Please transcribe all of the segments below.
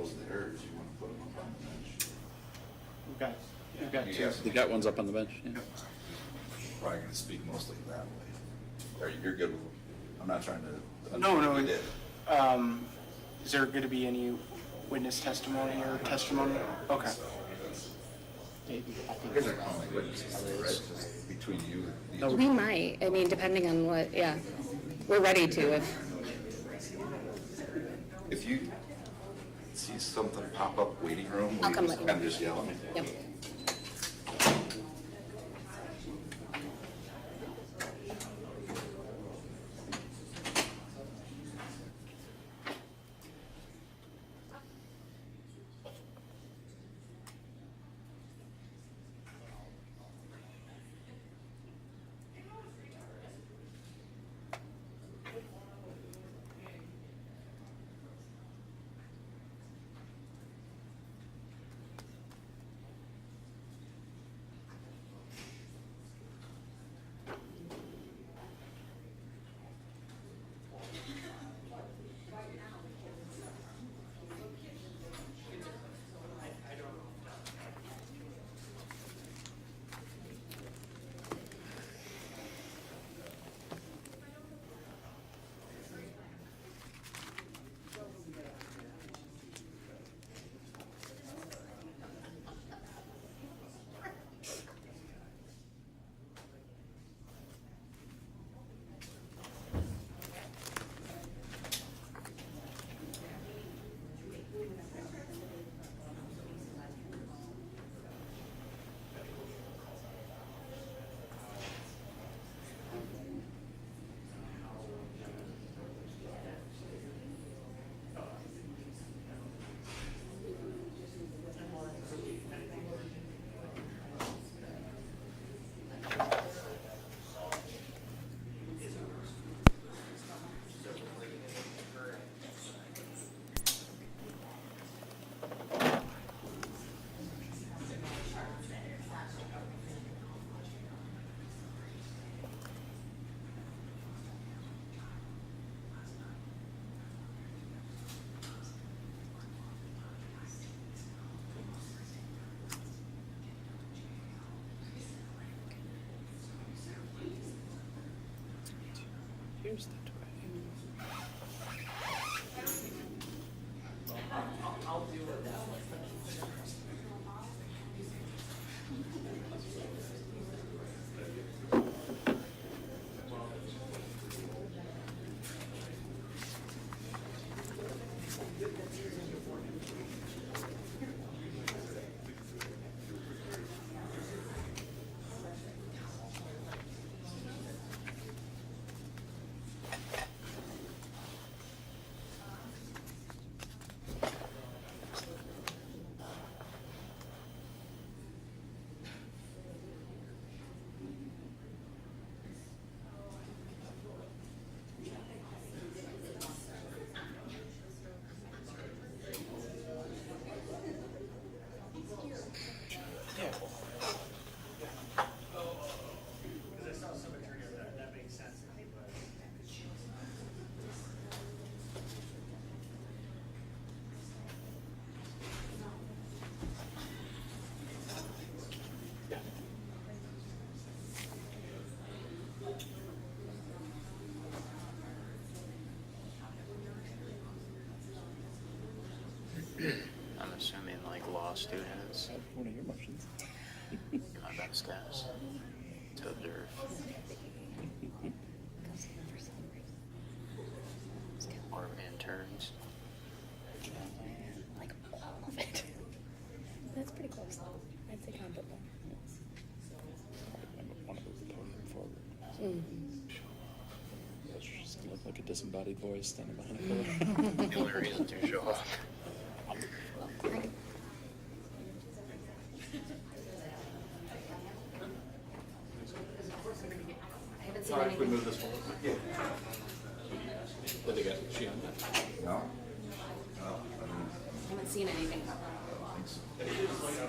those there, if you want to put them up on the bench. We've got You two. guys- They got ones up on the bench, yeah. Probably gonna speak mostly that way. Or you're good with them? I'm not trying to. No. You did. Is there going to be any witness testimony or testimony? Okay. You guys are calling like witnesses, right? Just between you and these. We might, I mean, depending on what, yeah. We're ready to if, If you see something pop up waiting room, I'll will come you let you kind of know. just yell at me? yep. Here's the way. I'm assuming like law students, One of your motions. my best guess, to observe. Or interns. Like all of it. That's pretty close. I'd say comparable. Want to move the podium forward. Mm-hmm. That's just gonna look like a disembodied voice standing behind a pillar. The only reason to show up. I haven't seen Alright, we anything. move this forward. Yeah. Did they get she on that? No? No, I haven't seen anything. I don't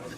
think so.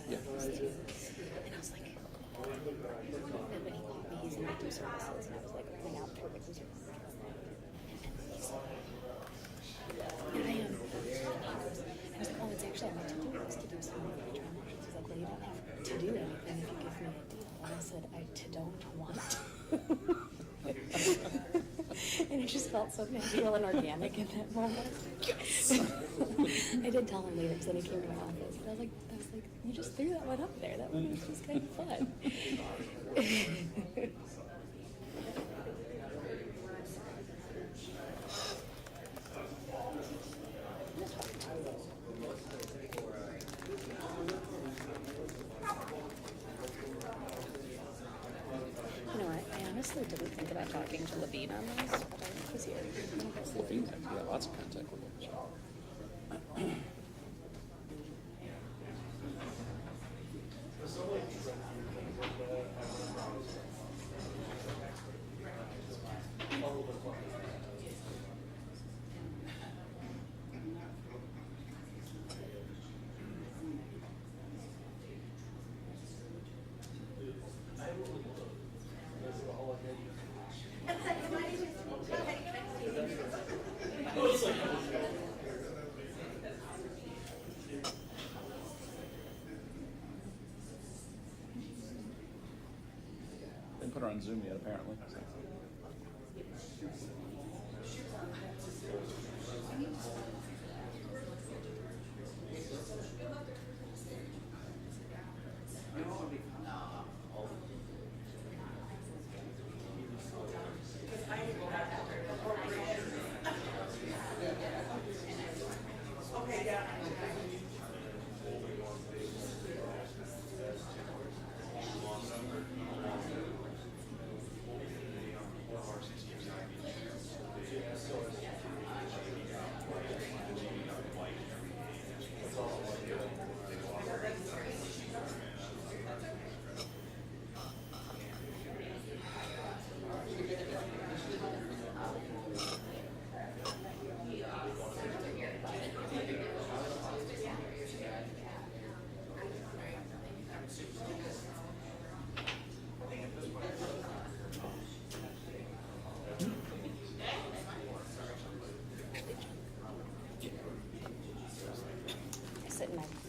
Yeah. And I was like, and when he called me, he's in victim services, and I was like, opening out for victim services. And he's like, I am. I was like, oh, it's actually my to-do list to do some of the trauma options. He's like, well, you don't have to do anything if you give me a deal. And I said, I don't want to. And it just felt so natural and organic in that moment. Yes. I did tell him later because then he came to my office. And I was like, you just threw that one up there. That one was just kind of fun. You know what? I honestly didn't think about talking to Levine on this, but I think he's here. Levine, yeah, lots of contact with him. Didn't put her on Zoom yet, apparently. So.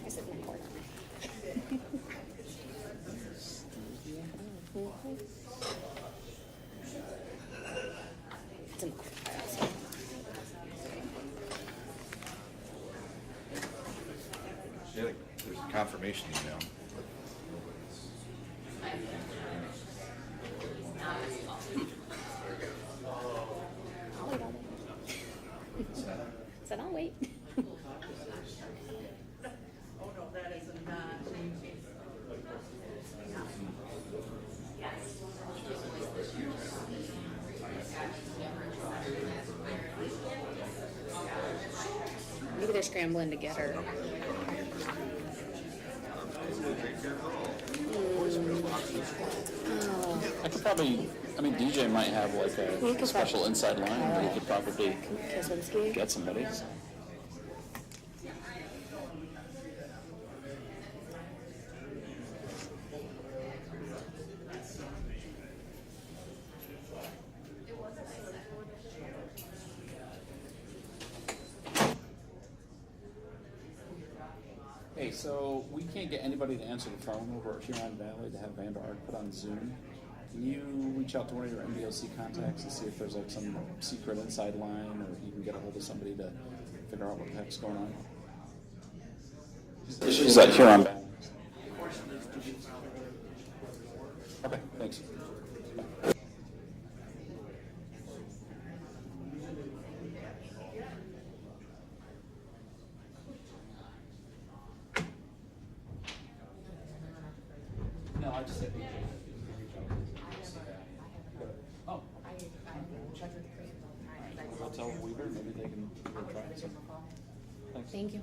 I sit in my corner. It's in the corner. Yeah, there's a confirmation email. I'll wait on it. Said I'll wait. Maybe they're scrambling to get her. I could probably, I mean, DJ might have like He a could special probably- inside line where he could probably Kaczynski. get somebody. Hey, so we can't get anybody to answer the phone over at Huron Valley to have Vander Ark put on Zoom. Can you reach out to one of your MBOC contacts and see if there's like some secret inside line, or you can get a hold of somebody to figure out what the heck's going on? She's at Huron Valley. Okay, thanks. No, I just said DJ. Oh. I'll tell Weaver, maybe they can go try it. Thanks. Thank you.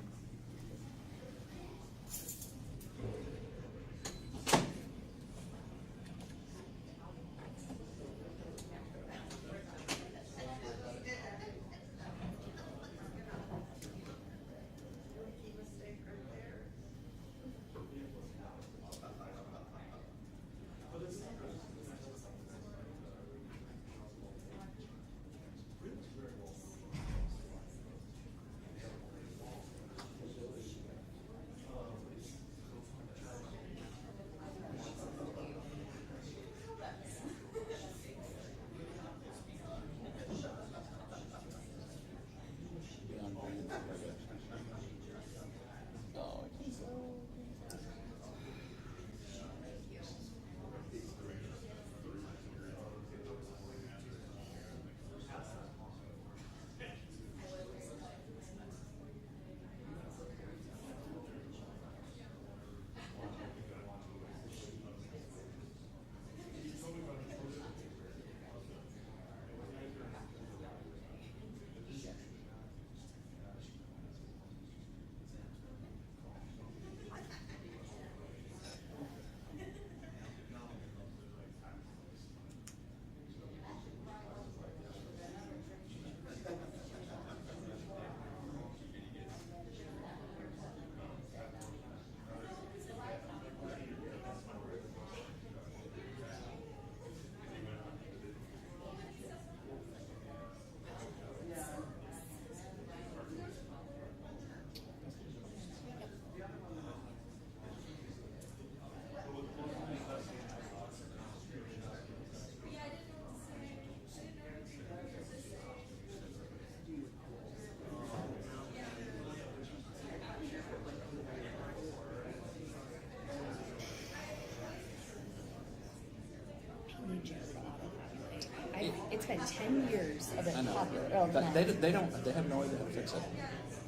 It's been 10 years of it I know. popular. Oh, But no. they have no idea how to fix it.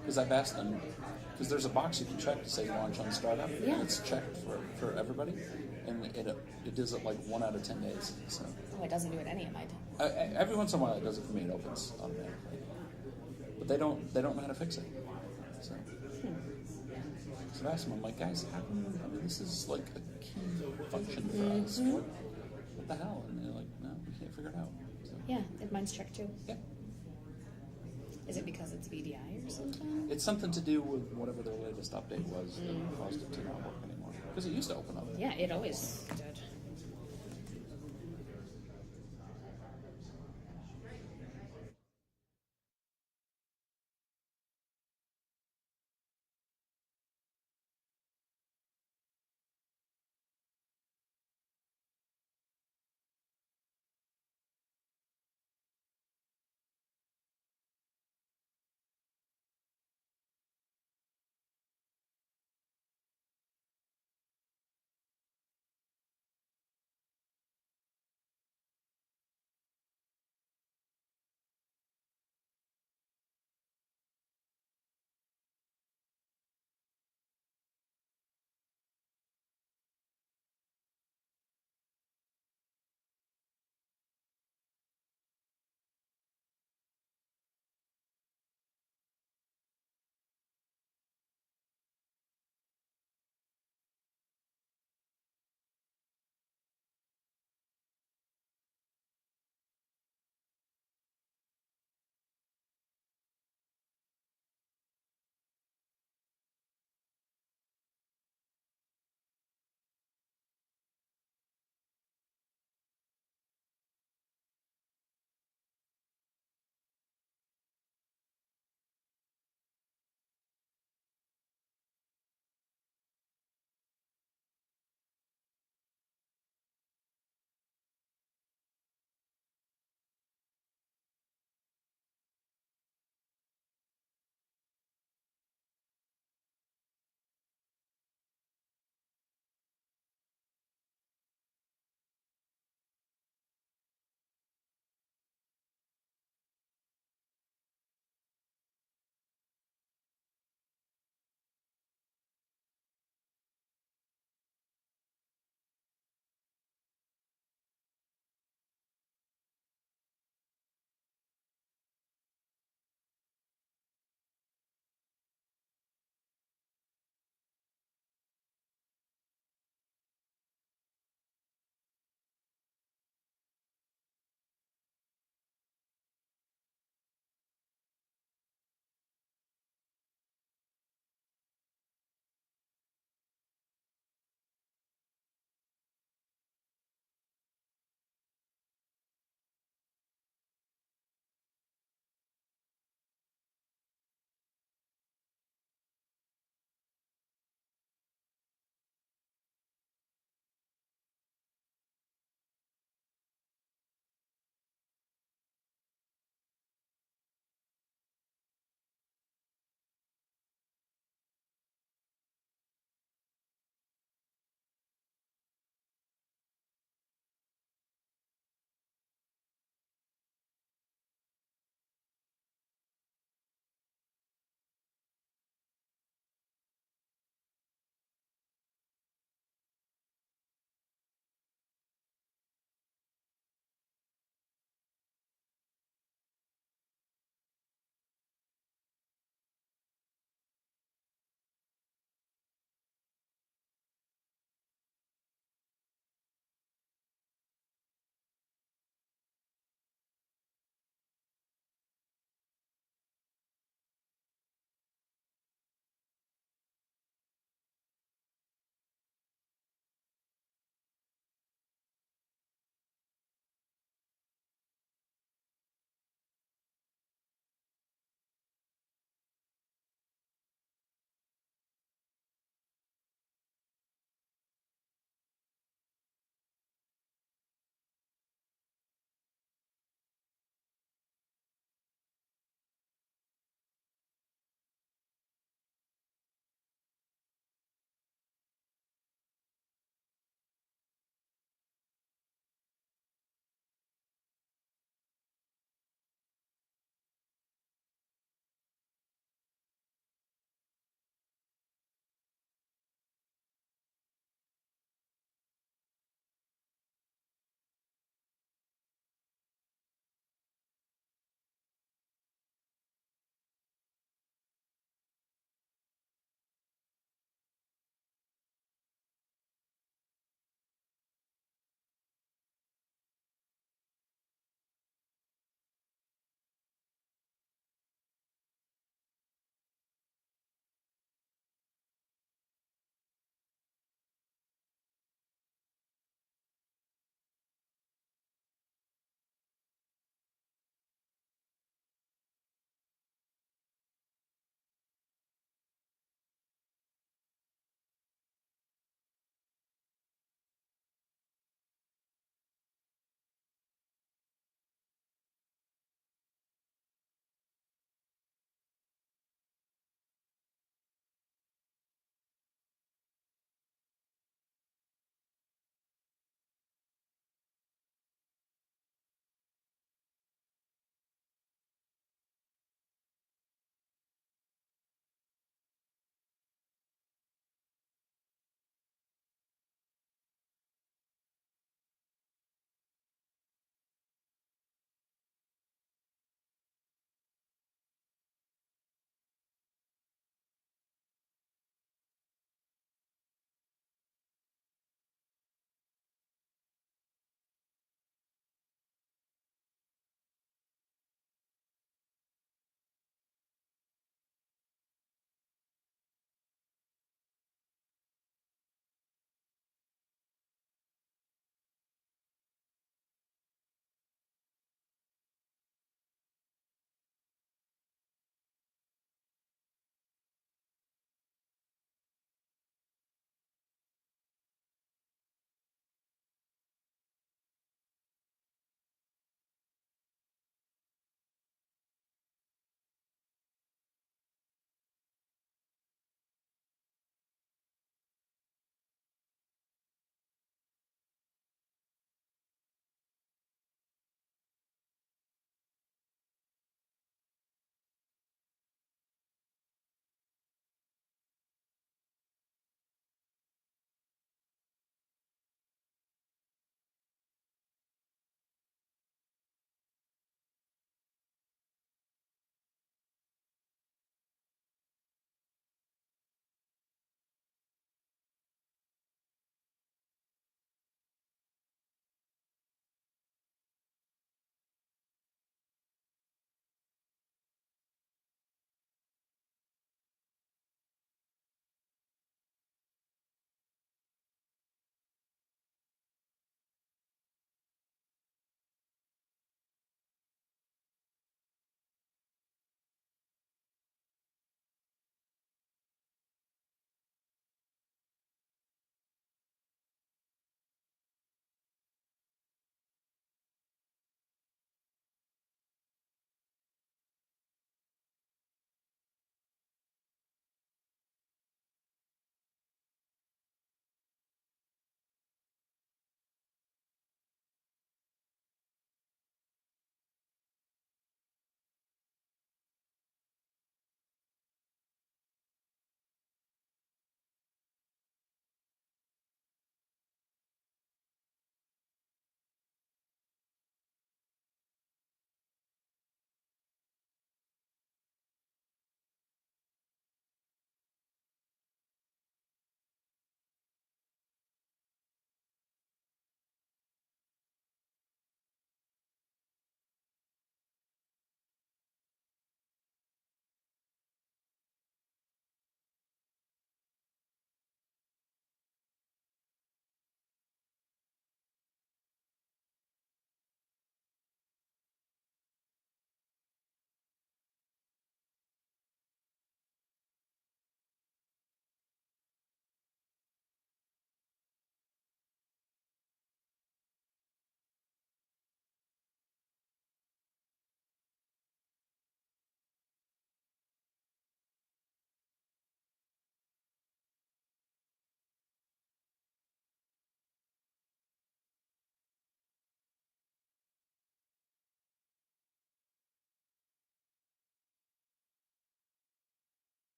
Because I've asked them, because there's a box you can check to say you launch on startup. Yeah. And it's checked for everybody. And it does it like 1 out of 10 days. So Oh, it doesn't do it any of my time. every once in a while it does it for me. It opens automatically. But they don't know how to fix it. So I've asked them, I'm like, guys, how come, I mean, this is like a key function for us. What the hell? And they're like, no, we can't figure it out. So, Yeah, mine's checked too. yeah. Is it because it's VDI or something? It's something to do with whatever their latest update was that caused it to not work anymore. Because it used to open up. Yeah, it always did.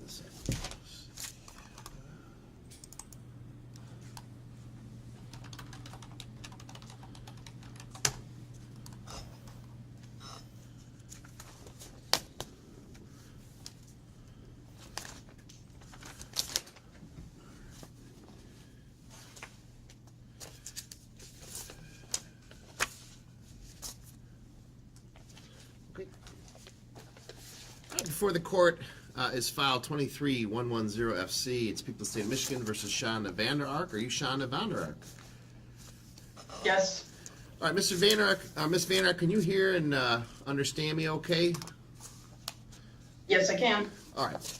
this up. Okay. Before the court is file 23110FC. It's People of the State of Michigan versus Shanda Vander Ark. Are you Shanda Vander Ark? Yes. All right, Mr. Vander Ark, Miss Vander Ark, can you hear and understand me okay? Yes, I can. All right.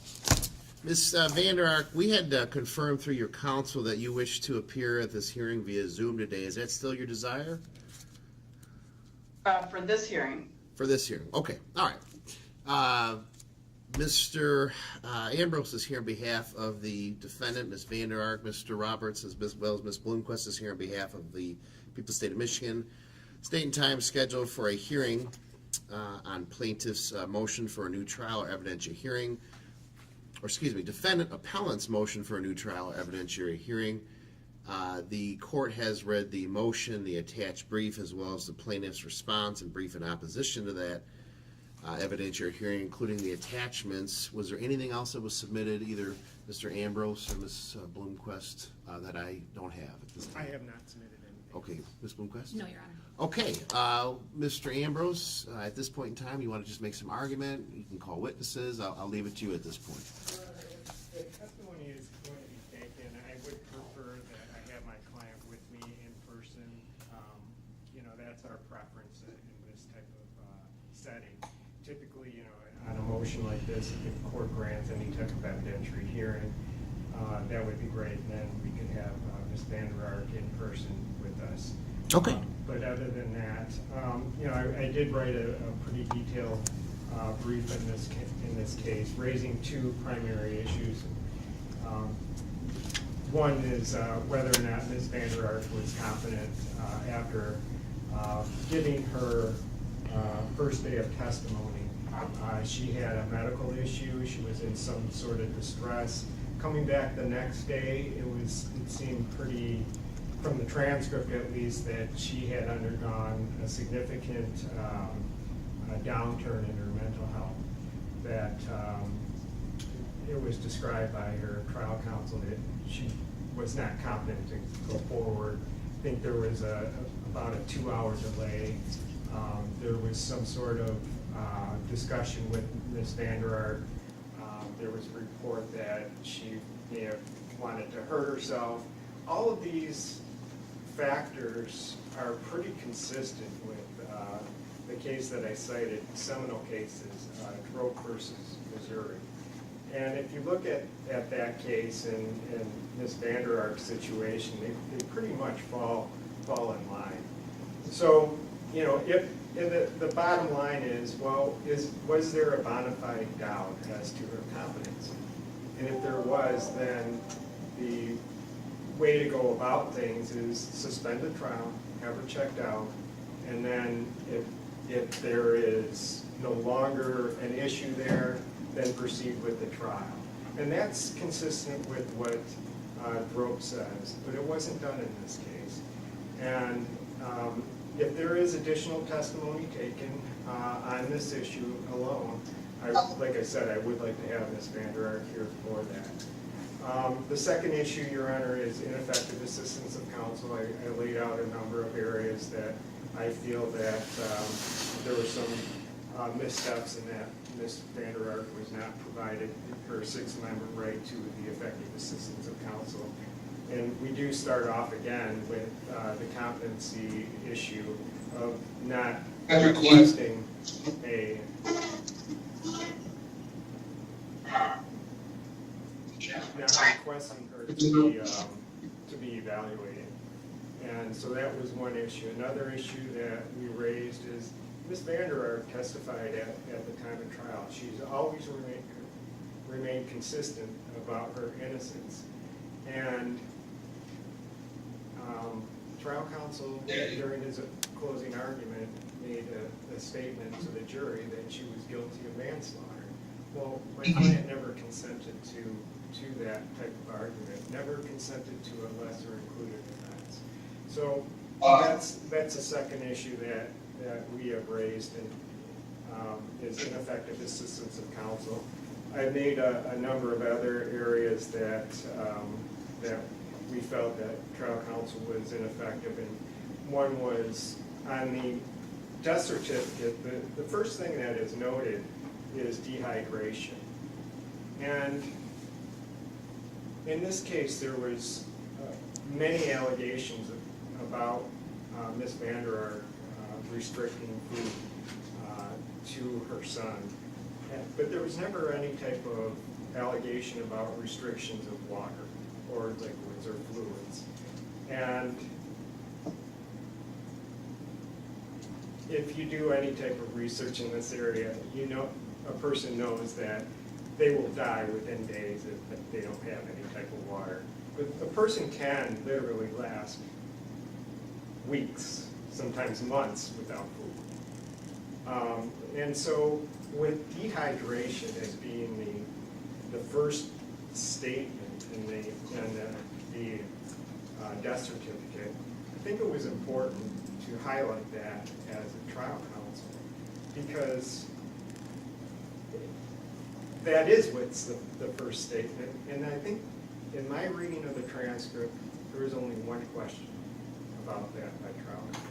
Ms. Vander Ark, we had confirmed through your counsel that you wish to appear at this hearing via Zoom today. Is that still your desire? For this hearing. For this hearing. Okay. All right. Mr. Ambrose is here on behalf of the defendant, Ms. Vander Ark. Mr. Roberts, as well as Ms. Bloomquist, is here on behalf of the people of the state of Michigan. Date and time scheduled for a hearing on plaintiff's motion for a new trial or evidentiary hearing. Or excuse me, defendant appellant's motion for a new trial or evidentiary hearing. The court has read the motion, the attached brief, as well as the plaintiff's response and brief in opposition to that evidentiary hearing, including the attachments. Was there anything else that was submitted, either Mr. Ambrose or Ms. Bloomquist, that I don't have at this time? I have not submitted anything. Okay, Ms. Bloomquist? No, Your Honor. Okay, Mr. Ambrose, at this point in time, you want to just make some argument? You can call witnesses. I'll leave it to you at this point. The testimony is going to be taken. I would prefer that I have my client with me in person. That's our preference in this type of setting. Typically, on a motion like this, if the court grants any type of evidentiary hearing, that would be great. And then we could have Ms. Vander Ark in person with us. Okay. But other than that, I did write a pretty detailed brief in this case, raising two primary issues. One is whether or not Ms. Vander Ark was competent after giving her first day of testimony. She had a medical issue. She was in some sort of distress. Coming back the next day, it seemed pretty, from the transcript at least, that she had undergone a significant downturn in her mental health. That it was described by her trial counsel that she was not competent to go forward. I think there was about a 2-hour delay. There was some sort of discussion with Ms. Vander Ark. There was a report that she may have wanted to hurt herself. All of these factors are pretty consistent with the case that I cited, seminal cases, Droke versus Missouri. And if you look at that case and Ms. Vander Ark's situation, they pretty much fall in line. So, if the bottom line is, was there a bona fide doubt as to her competency? And if there was, then the way to go about things is suspend the trial, have her checked out, and then if there is no longer an issue there, then proceed with the trial. And that's consistent with what Droke says, but it wasn't done in this case. And if there is additional testimony taken on this issue alone, like I said, I would like to have Ms. Vander Ark here for that. The second issue, Your Honor, is ineffective assistance of counsel. I laid out a number of areas that I feel that there were some missteps in that Ms. Vander Ark was not provided her Sixth Amendment right to the effective assistance of counsel. And we do start off again with the competency issue of not requesting her to be evaluated. And so that was one issue. Another issue that we raised is Ms. Vander Ark testified at the time of trial. She's always remained consistent about her innocence. And trial counsel, during his closing argument, made a statement to the jury that she was guilty of manslaughter. Well, my client never consented to that type of argument, never consented to a lesser included offense. So that's a second issue that we have raised, and is ineffective assistance of counsel. I've made a number of other areas that we felt that trial counsel was ineffective, and one was on the death certificate. The first thing that is noted is dehydration. And in this case, there was many allegations about Ms. Vander Ark restricting food to her son. But there was never any type of allegation about restrictions of water or liquids or fluids. And if you do any type of research in this area, you know, a person knows that they will die within days if they don't have any type of water. But a person can literally last weeks, sometimes months without food. And so with dehydration as being the first statement in the death certificate, I think it was important to highlight that as a trial counsel, because that is what's the first statement. And I think in my reading of the transcript, there was only one question about that by trial counsel.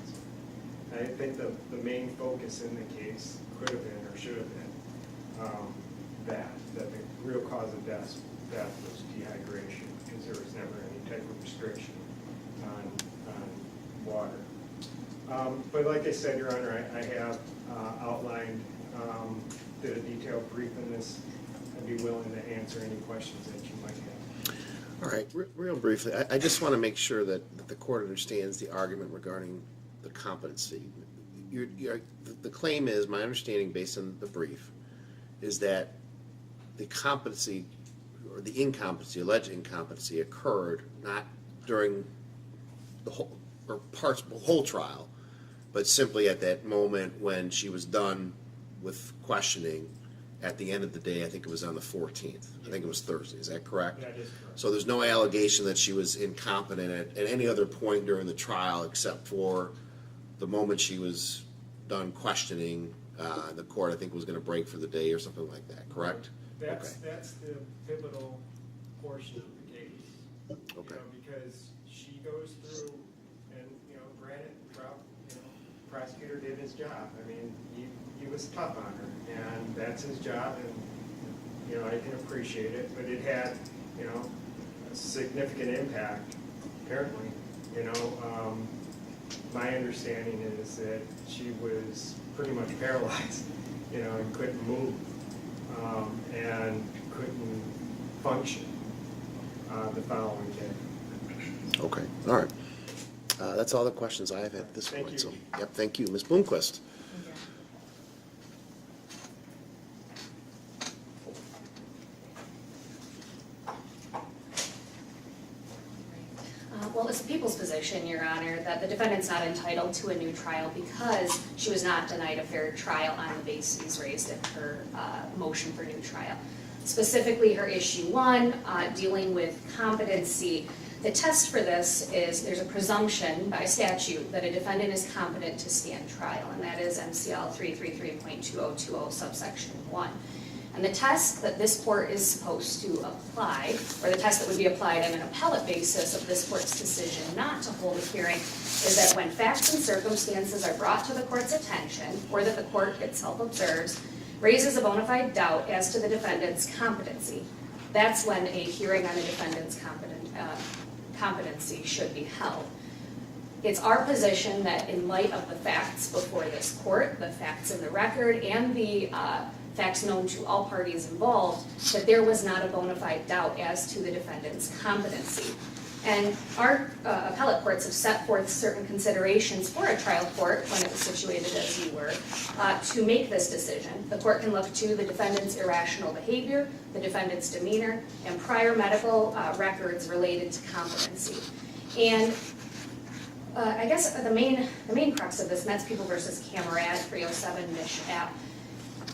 I think the main focus in the case could have been or should have been that the real cause of death was dehydration, because there was never any type of restriction on water. But like I said, Your Honor, I have outlined, did a detailed brief in this. I'd be willing to answer any questions that you might have. All right, real briefly, I just want to make sure that the court understands the argument regarding the competency. The claim is, my understanding based on the brief, is that the competency or the incompetency, alleged incompetency, occurred not during the whole or whole trial, but simply at that moment when she was done with questioning. At the end of the day, I think it was on the 14th. I think it was Thursday. Is that correct? That is correct. So there's no allegation that she was incompetent at any other point during the trial except for the moment she was done questioning. The court, I think, was going to break for the day or something like that, correct? That's the pivotal portion of the case. Okay. You know, because she goes through, and granted, prosecutor did his job. I mean, he was tough on her, and that's his job, and I can appreciate it. But it had, a significant impact. Apparently, my understanding is that she was pretty much paralyzed, and couldn't move, and couldn't function the following day. Okay, all right. That's all the questions I have at this Thank point. you. So, yep, thank you. Ms. Bloomquist. Well, it's the people's position, Your Honor, that the defendant's not entitled to a new trial because she was not denied a fair trial on the bases raised in her motion for new trial. Specifically, her issue 1, dealing with competency. The test for this is there's a presumption by statute that a defendant is competent to stand trial, and that is MCL 333.2020 subsection 1. And the test that this court is supposed to apply, or the test that would be applied on an appellate basis of this court's decision not to hold a hearing, is that when facts and circumstances are brought to the court's attention, or that the court itself observes, raises a bona fide doubt as to the defendant's competency. That's when a hearing on a defendant's competency should be held. It's our position that in light of the facts before this court, the facts in the record, and the facts known to all parties involved, that there was not a bona fide doubt as to the defendant's competency. And our appellate courts have set forth certain considerations for a trial court, when it was situated as you were, to make this decision. The court can look to the defendant's irrational behavior, the defendant's demeanor, and prior medical records related to competency. And I guess the main crux of this, Metz People v. Camerad, 307 Mich. App.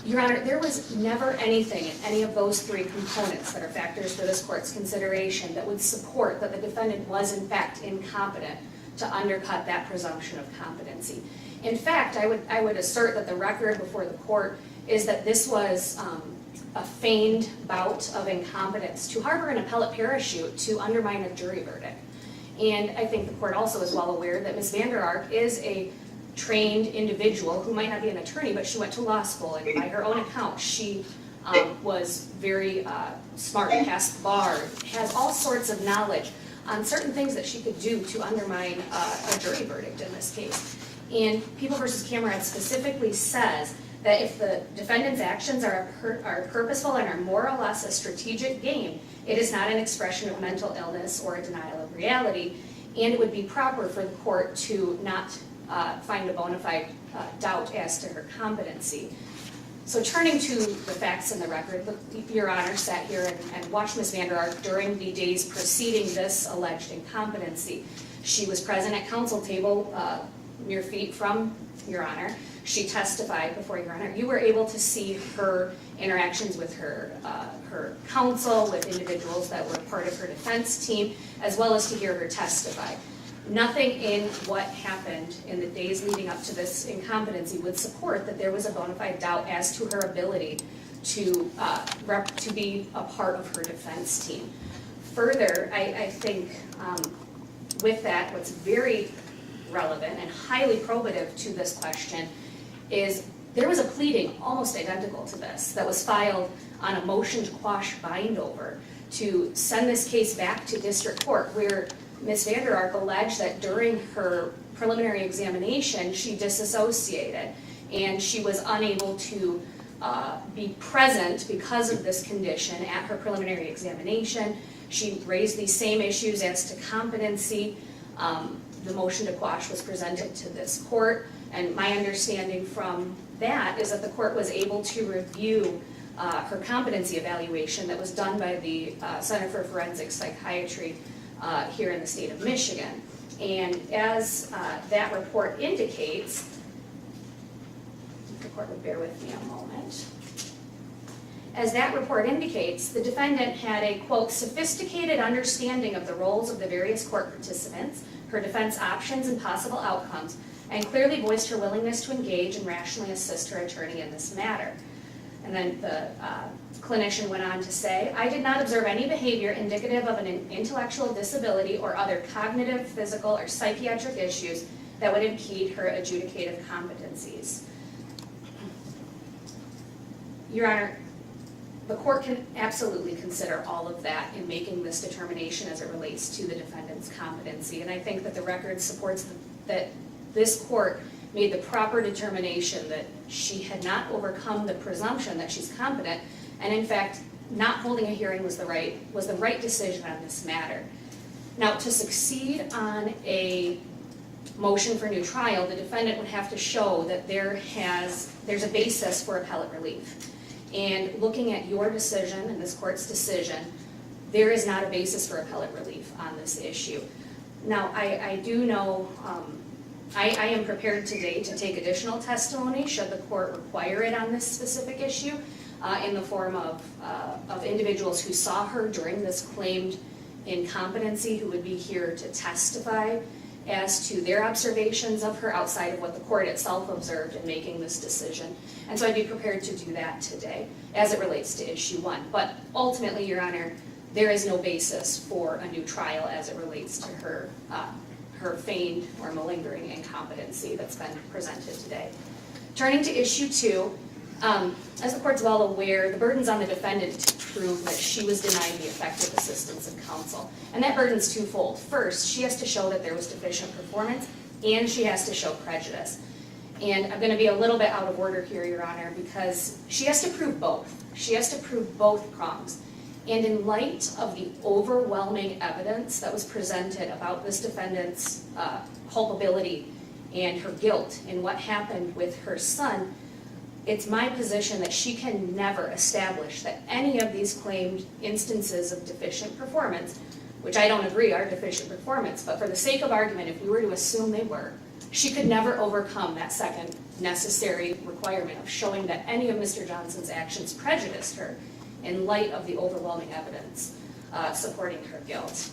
Your Honor, there was never anything in any of those three components that are factors for this court's consideration that would support that the defendant was in fact incompetent to undercut that presumption of competency. In fact, I would assert that the record before the court is that this was a feigned bout of incompetence to harbor an appellate parachute to undermine a jury verdict. And I think the court also is well aware that Ms. Vander Ark is a trained individual who might not be an attorney, but she went to law school, and by her own account, she was very smart, passed the bar, has all sorts of knowledge on certain things that she could do to undermine a jury verdict in this case. And People v. Cameron specifically says that if the defendant's actions are purposeful and are more or less a strategic game, it is not an expression of mental illness or a denial of reality, and it would be proper for the court to not find a bona fide doubt as to her competency. So turning to the facts in the record, Your Honor sat here and watched Ms. Vander Ark during the days preceding this alleged incompetency. She was present at counsel table mere feet from Your Honor. She testified before Your Honor. You were able to see her interactions with her counsel, with individuals that were part of her defense team, as well as to hear her testify. Nothing in what happened in the days leading up to this incompetency would support that there was a bona fide doubt as to her ability to be a part of her defense team. Further, I think with that, what's very relevant and highly probative to this question is there was a pleading almost identical to this that was filed on a motion to quash bindover to send this case back to district court, where Ms. Vander Ark alleged that during her preliminary examination she disassociated and she was unable to be present because of this condition at her preliminary examination. She raised these same issues as to competency. The motion to quash was presented to this court, and my understanding from that is that the court was able to review her competency evaluation that was done by the Center for Forensic Psychiatry here in the state of Michigan. And as that report indicates, if the court would bear with me a moment. As that report indicates, the defendant had a, quote, sophisticated understanding of the roles of the various court participants, her defense options and possible outcomes, and clearly voiced her willingness to engage and rationally assist her attorney in this matter. And then the clinician went on to say, I did not observe any behavior indicative of an intellectual disability or other cognitive, physical, or psychiatric issues that would impede her adjudicative competencies. Your Honor, the court can absolutely consider all of that in making this determination as it relates to the defendant's competency, and I think that the record supports that this court made the proper determination that she had not overcome the presumption that she's competent, and in fact, not holding a hearing was the right decision on this matter. Now, to succeed on a motion for new trial, the defendant would have to show that there's a basis for appellate relief. And looking at your decision and this court's decision, there is not a basis for appellate relief on this issue. Now, I do know, I am prepared today to take additional testimony should the court require it on this specific issue in the form of individuals who saw her during this claimed incompetency, who would be here to testify as to their observations of her outside of what the court itself observed in making this decision. And so I'd be prepared to do that today as it relates to issue one. But ultimately, Your Honor, there is no basis for a new trial as it relates to her feigned or malingering incompetency that's been presented today. Turning to issue two, as the court's well aware, the burden's on the defendant to prove that she was denied the effective assistance of counsel. And that burden's twofold. First, she has to show that there was deficient performance, and she has to show prejudice. And I'm going to be a little bit out of order here, Your Honor, because she has to prove both. She has to prove both prongs. And in light of the overwhelming evidence that was presented about this defendant's culpability and her guilt in what happened with her son, it's my position that she can never establish that any of these claimed instances of deficient performance, which I don't agree are deficient performance, but for the sake of argument, if we were to assume they were, she could never overcome that second necessary requirement of showing that any of Mr. Johnson's actions prejudiced her in light of the overwhelming evidence supporting her guilt.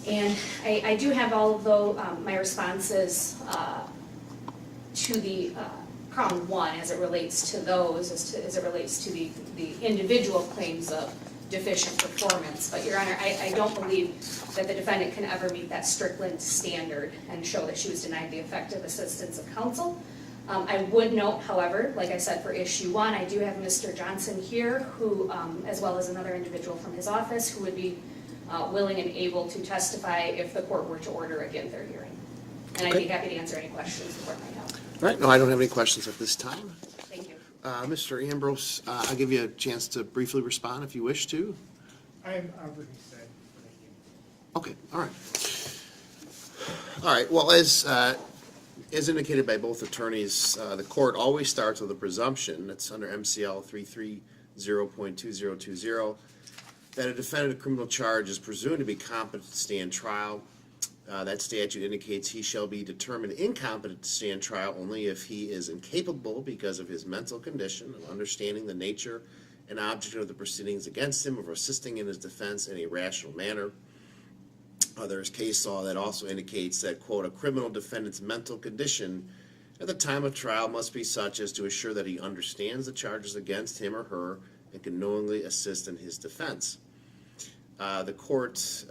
And I do have all of my responses to the prong one as it relates to those, as it relates to the individual claims of deficient performance. But Your Honor, I don't believe that the defendant can ever meet that Strickland standard and show that she was denied the effective assistance of counsel. I would note, however, like I said, for issue one, I do have Mr. Johnson here, who, as well as another individual from his office, who would be willing and able to testify if the court were to order a Ginther hearing. And I'd be happy to answer any questions the court might have. All right, no, I don't have any questions at this time. Thank you. Mr. Ambrose, I'll give you a chance to briefly respond if you wish to. I'm already said, thank you. Okay, all right. All right, well, as indicated by both attorneys, the court always starts with a presumption, that's under MCL 330.2020, that a defendant of criminal charge is presumed to be competent to stand trial. That statute indicates he shall be determined incompetent to stand trial only if he is incapable because of his mental condition of understanding the nature and object of the proceedings against him, of assisting in his defense in a rational manner. There is case law that also indicates that, quote, a criminal defendant's mental condition at the time of trial must be such as to assure that he understands the charges against him or her and can knowingly assist in his defense. The court,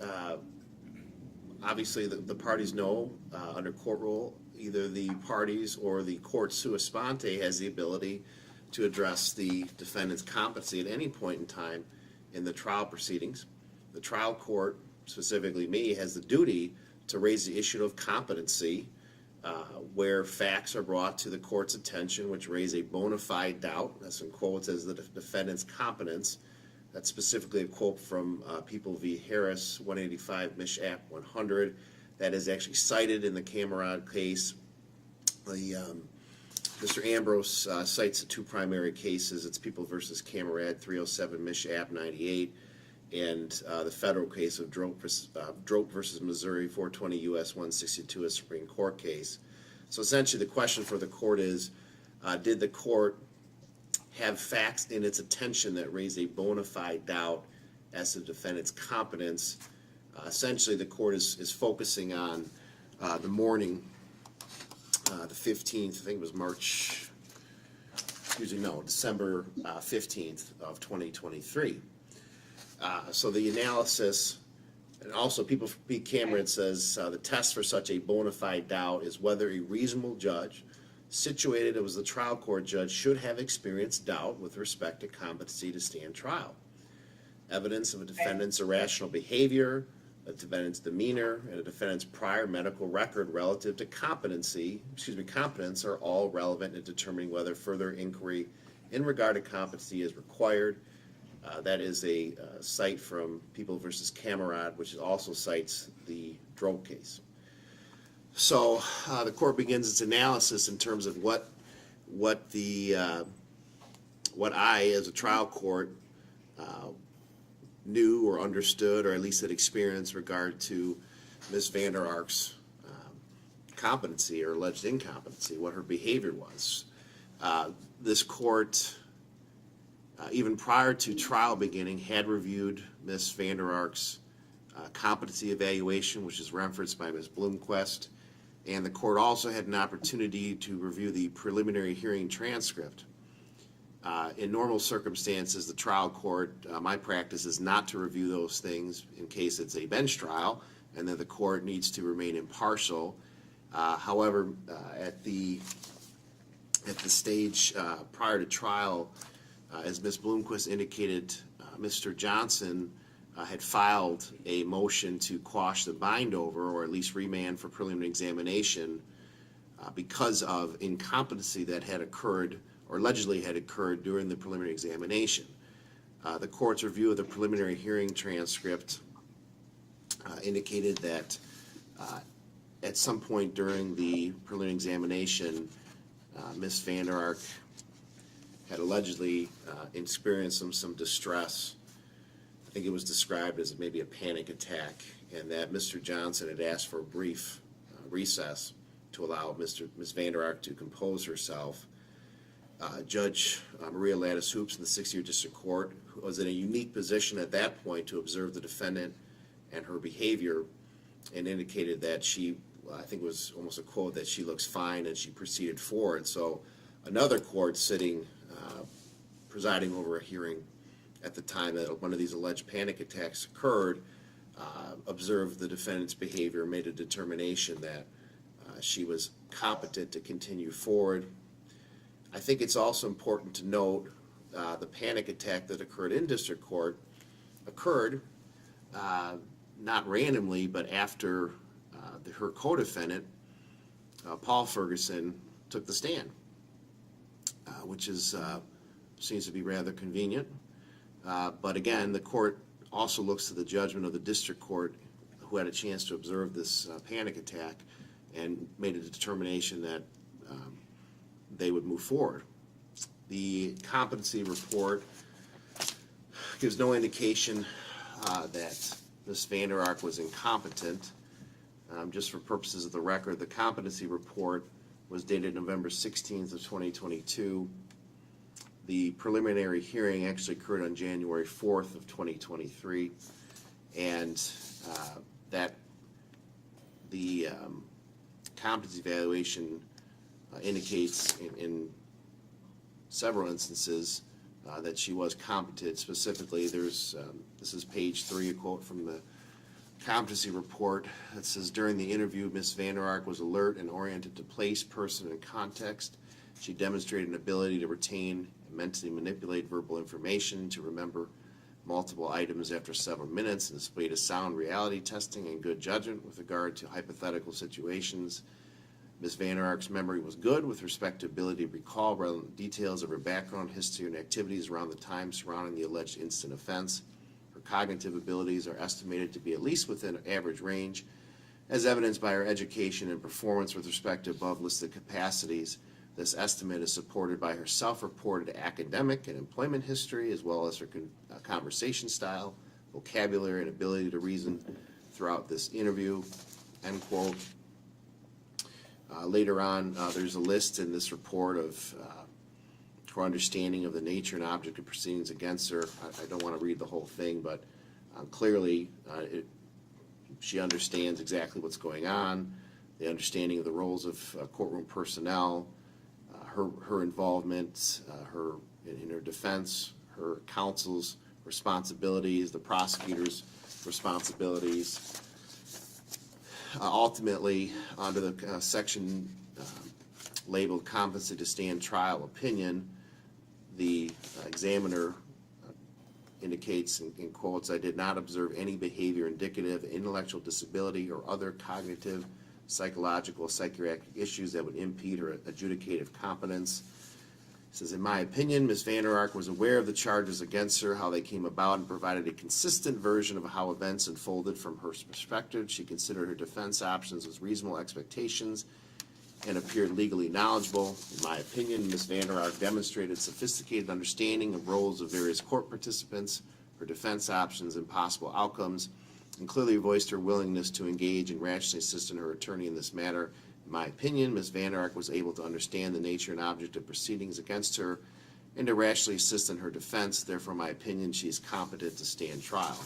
obviously the parties know under court rule, either the parties or the court sua sponte has the ability to address the defendant's competency at any point in time in the trial proceedings. The trial court, specifically me, has the duty to raise the issue of competency where facts are brought to the court's attention which raise a bona fide doubt, that's in quotes, as the defendant's competence. That's specifically a quote from People v. Harris, 185 Mich. App 100. That is actually cited in the Camerad case. Mr. Ambrose cites the two primary cases. It's People v. Camerad, 307 Mich. App 98, and the federal case of Drope v. Missouri, 420 U.S. 162, a Supreme Court case. So essentially the question for the court is, did the court have facts in its attention that raise a bona fide doubt as to the defendant's competence? Essentially, the court is focusing on the morning, the 15th, I think it was December 15th of 2023. So the analysis, and also People v. Cameron says the test for such a bona fide doubt is whether a reasonable judge situated as the trial court judge should have experienced doubt with respect to competency to stand trial. Evidence of a defendant's irrational behavior, a defendant's demeanor, and a defendant's prior medical record relative to competence are all relevant in determining whether further inquiry in regard to competency is required. That is a cite from People v. Camerad, which also cites the Drope case. So the court begins its analysis in terms of what I, as a trial court, knew or understood, or at least had experienced regard to Ms. Vander Ark's competency or alleged incompetency, what her behavior was. This court, even prior to trial beginning, had reviewed Ms. Vander Ark's competency evaluation, which is referenced by Ms. Bloomquist, and the court also had an opportunity to review the preliminary hearing transcript. In normal circumstances, the trial court, my practice is not to review those things in case it's a bench trial, and then the court needs to remain impartial. However, at the stage prior to trial, as Ms. Bloomquist indicated, Mr. Johnson had filed a motion to quash the bindover, or at least remand for preliminary examination, because of incompetency that had occurred, or allegedly had occurred, during the preliminary examination. The court's review of the preliminary hearing transcript indicated that at some point during the preliminary examination, Ms. Vander Ark had allegedly experienced some distress. I think it was described as maybe a panic attack, and that Mr. Johnson had asked for a brief recess to allow Ms. Vander Ark to compose herself. Judge Maria Lattice Hoops in the 6th Year District Court was in a unique position at that point to observe the defendant and her behavior, and indicated that she, I think it was almost a quote, that she looks fine, and she proceeded forward. So another court sitting, presiding over a hearing at the time that one of these alleged panic attacks occurred, observed the defendant's behavior, made a determination that she was competent to continue forward. I think it's also important to note the panic attack that occurred in district court occurred not randomly, but after her co-defendant, Paul Ferguson, took the stand, which is seems to be rather convenient. But again, the court also looks to the judgment of the district court, who had a chance to observe this panic attack, and made a determination that they would move forward. The competency report gives no indication that Ms. Vander Ark was incompetent. Just for purposes of the record, the competency report was dated November 16th of 2022. The preliminary hearing actually occurred on January 4th of 2023, and that the competency evaluation indicates in several instances that she was competent. Specifically, there's this is page 3, a quote from the competency report that says, during the interview, Ms. Vander Ark was alert and oriented to place, person, and context. She demonstrated an ability to retain and mentally manipulate verbal information, to remember multiple items after several minutes, and displayed a sound reality testing and good judgment with regard to hypothetical situations. Ms. Vander Ark's memory was good with respect to ability to recall relevant details of her background, history, and activities around the time surrounding the alleged instant offense. Her cognitive abilities are estimated to be at least within average range, as evidenced by her education and performance with respect to above-listed capacities. This estimate is supported by her self-reported academic and employment history, as well as her conversation style, vocabulary, and ability to reason throughout this interview, end quote. Later on, there's a list in this report of her understanding of the nature and object of proceedings against her. I don't want to read the whole thing, but clearly she understands exactly what's going on, the understanding of the roles of courtroom personnel, her involvement, in her defense, her counsel's responsibilities, the prosecutor's responsibilities. Ultimately, under the section labeled competency to stand trial opinion, the examiner indicates in quotes, I did not observe any behavior indicative of intellectual disability or other cognitive, psychological, psychiatric issues that would impede her adjudicative competence. It says, in my opinion, Ms. Vander Ark was aware of the charges against her, how they came about, and provided a consistent version of how events unfolded from her perspective. She considered her defense options as reasonable expectations and appeared legally knowledgeable. In my opinion, Ms. Vander Ark demonstrated sophisticated understanding of roles of various court participants, her defense options, and possible outcomes, and clearly voiced her willingness to engage and rationally assist in her attorney in this matter. In my opinion, Ms. Vander Ark was able to understand the nature and object of proceedings against her and to rationally assist in her defense. Therefore, in my opinion, she is competent to stand trial.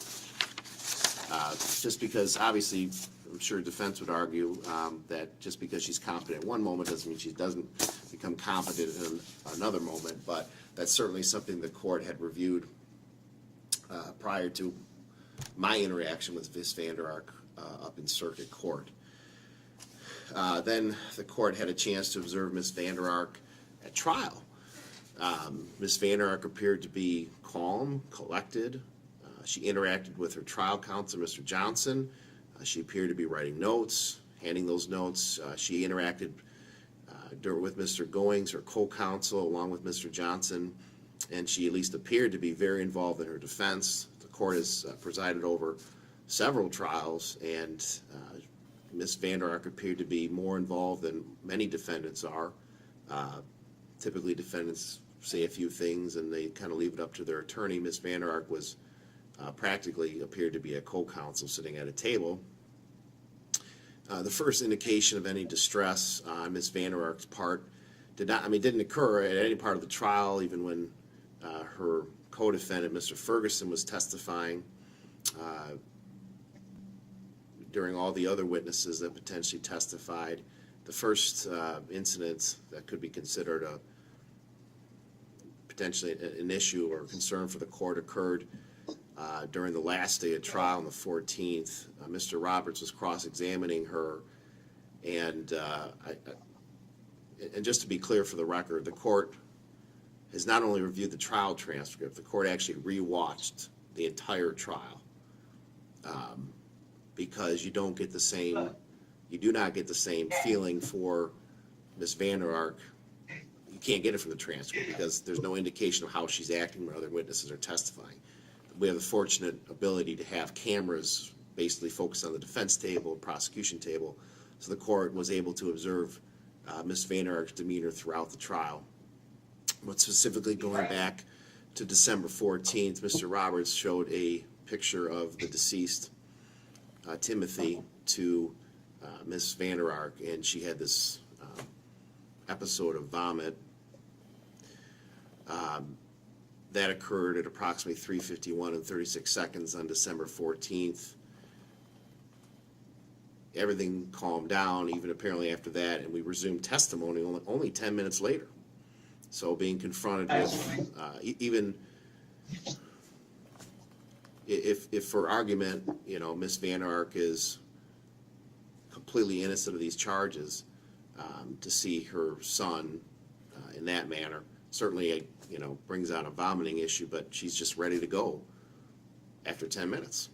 Just because, obviously, I'm sure defense would argue that just because she's competent at one moment doesn't mean she doesn't become competent in another moment, but that's certainly something the court had reviewed prior to my interaction with Ms. Vander Ark up in circuit court. Then the court had a chance to observe Ms. Vander Ark at trial. Ms. Vander Ark appeared to be calm, collected. She interacted with her trial counsel, Mr. Johnson. She appeared to be writing notes, handing those notes. She interacted with Mr. Goings, her co-counsel, along with Mr. Johnson, and she at least appeared to be very involved in her defense. The court has presided over several trials, and Ms. Vander Ark appeared to be more involved than many defendants are. Typically, defendants say a few things and they kind of leave it up to their attorney. Ms. Vander Ark was practically appeared to be a co-counsel sitting at a table. The first indication of any distress on Ms. Vander Ark's part didn't occur at any part of the trial, even when her co-defendant, Mr. Ferguson, was testifying, during all the other witnesses that potentially testified. The first incident that could be considered potentially an issue or concern for the court occurred during the last day of trial on the 14th. Mr. Roberts was cross-examining her, and just to be clear for the record, the court has not only reviewed the trial transcript, the court actually rewatched the entire trial, because you do not get the same feeling for Ms. Vander Ark. You can't get it from the transcript because there's no indication of how she's acting when other witnesses are testifying. We have the fortunate ability to have cameras basically focused on the defense table and prosecution table, so the court was able to observe Ms. Vander Ark's demeanor throughout the trial. But specifically going back to December 14th, Mr. Roberts showed a picture of the deceased Timothy to Ms. Vander Ark, and she had this episode of vomit. That occurred at approximately 3:51 and 36 seconds on December 14th. Everything calmed down, even apparently after that, and we resumed testimony only 10 minutes later. So being confronted with, even if for argument, Ms. Vander Ark is completely innocent of these charges, to see her son in that manner certainly brings out a vomiting issue, but she's just ready to go after 10 minutes.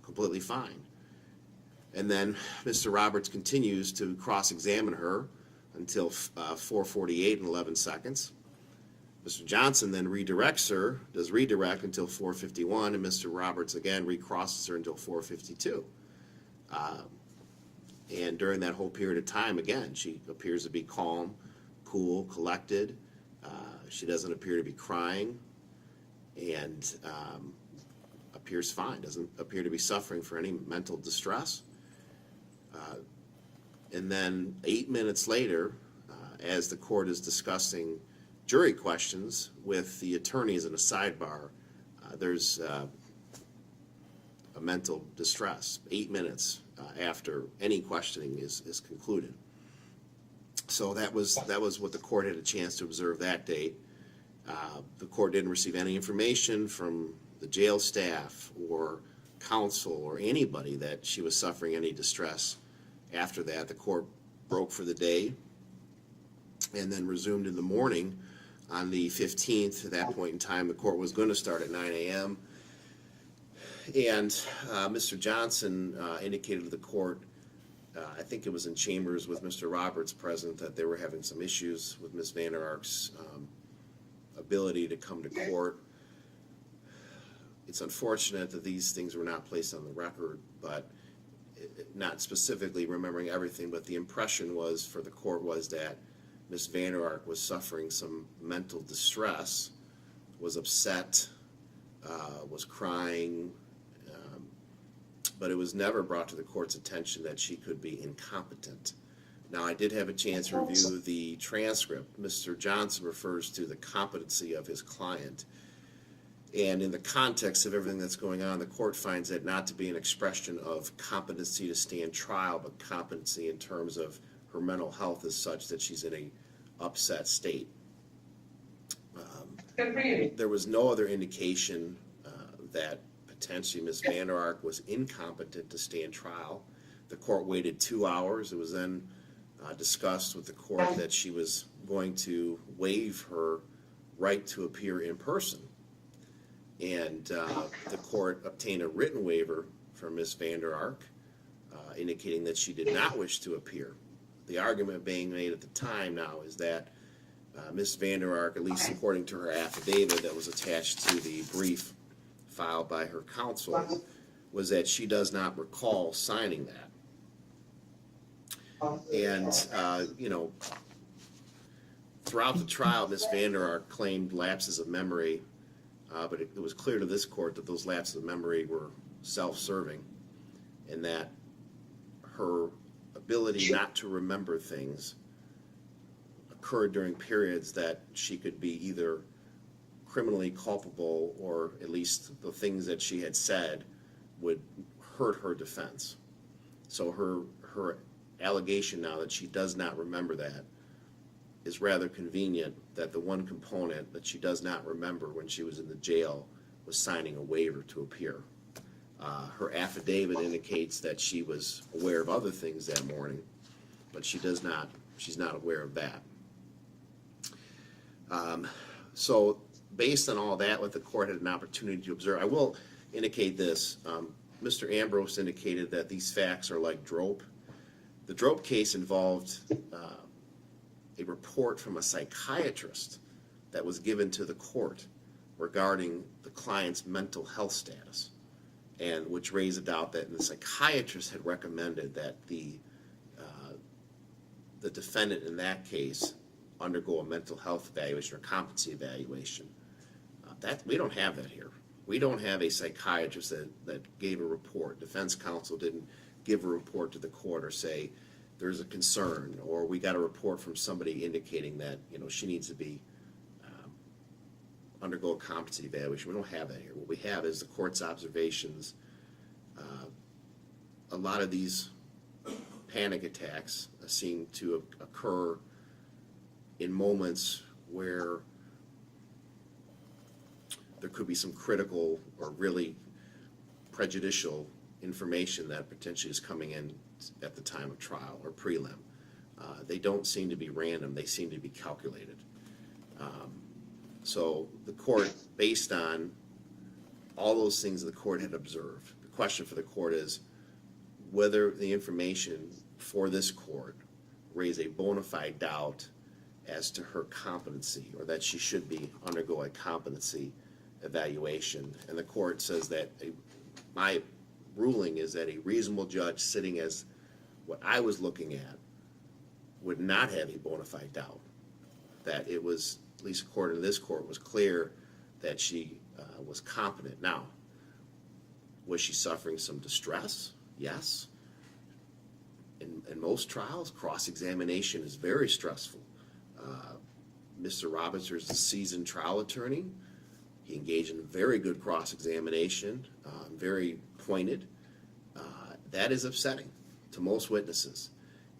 Completely fine. And then Mr. Roberts continues to cross-examine her until 4:48 and 11 seconds. Mr. Johnson then does redirect until 4:51, and Mr. Roberts again recrosses her until 4:52. And during that whole period of time, again, she appears to be calm, cool, collected. She doesn't appear to be crying, and appears fine, doesn't appear to be suffering for any mental distress. And then 8 minutes later, as the court is discussing jury questions with the attorneys in a sidebar, there's a mental distress 8 minutes after any questioning is concluded. So that was what the court had a chance to observe that date. The court didn't receive any information from the jail staff or counsel or anybody that she was suffering any distress. After that, the court broke for the day and then resumed in the morning on the 15th. At that point in time, the court was going to start at 9 a.m. And Mr. Johnson indicated to the court, I think it was in chambers with Mr. Roberts present, that they were having some issues with Ms. Vander Ark's ability to come to court. It's unfortunate that these things were not placed on the record, but not specifically remembering everything, but the impression for the court was that Ms. Vander Ark was suffering some mental distress, was upset, was crying, but it was never brought to the court's attention that she could be incompetent. Now, I did have a chance to review the transcript. Mr. Johnson refers to the competency of his client. And in the context of everything that's going on, the court finds that not to be an expression of competency to stand trial, but competency in terms of her mental health is such that she's in a upset state. There was no other indication that potentially Ms. Vander Ark was incompetent to stand trial. The court waited 2 hours. It was then discussed with the court that she was going to waive her right to appear in person. And the court obtained a written waiver from Ms. Vander Ark, indicating that she did not wish to appear. The argument being made at the time now is that Ms. Vander Ark, at least according to her affidavit that was attached to the brief filed by her counsel, was that she does not recall signing that. And, throughout the trial, Ms. Vander Ark claimed lapses of memory, but it was clear to this court that those lapses of memory were self-serving, and that her ability not to remember things occurred during periods that she could be either criminally culpable, or at least the things that she had said would hurt her defense. So her allegation now that she does not remember that is rather convenient, that the one component that she does not remember when she was in the jail was signing a waiver to appear. Her affidavit indicates that she was aware of other things that morning, but she's not aware of that. So based on all that, what the court had an opportunity to observe, I will indicate this. Mr. Ambrose indicated that these facts are like Drope. The Drope case involved a report from a psychiatrist that was given to the court regarding the client's mental health status, and which raised a doubt that the psychiatrist had recommended that the defendant in that case undergo a mental health evaluation or competency evaluation. We don't have that here. We don't have a psychiatrist that gave a report. Defense counsel didn't give a report to the court or say there's a concern, or we got a report from somebody indicating that she needs to be undergo a competency evaluation. We don't have that here. What we have is the court's observations. A lot of these panic attacks seem to occur in moments where there could be some critical or really prejudicial information that potentially is coming in at the time of trial or prelim. They don't seem to be random. They seem to be calculated. So the court, based on all those things the court had observed, the question for the court is whether the information for this court raised a bona fide doubt as to her competency, or that she should be undergo a competency evaluation. And the court says that my ruling is that a reasonable judge sitting as what I was looking at would not have a bona fide doubt, that it was, at least according to this court, was clear that she was competent. Now, was she suffering some distress? Yes. In most trials, cross-examination is very stressful. Mr. Robertson is a seasoned trial attorney. He engaged in very good cross-examination, very pointed. That is upsetting to most witnesses.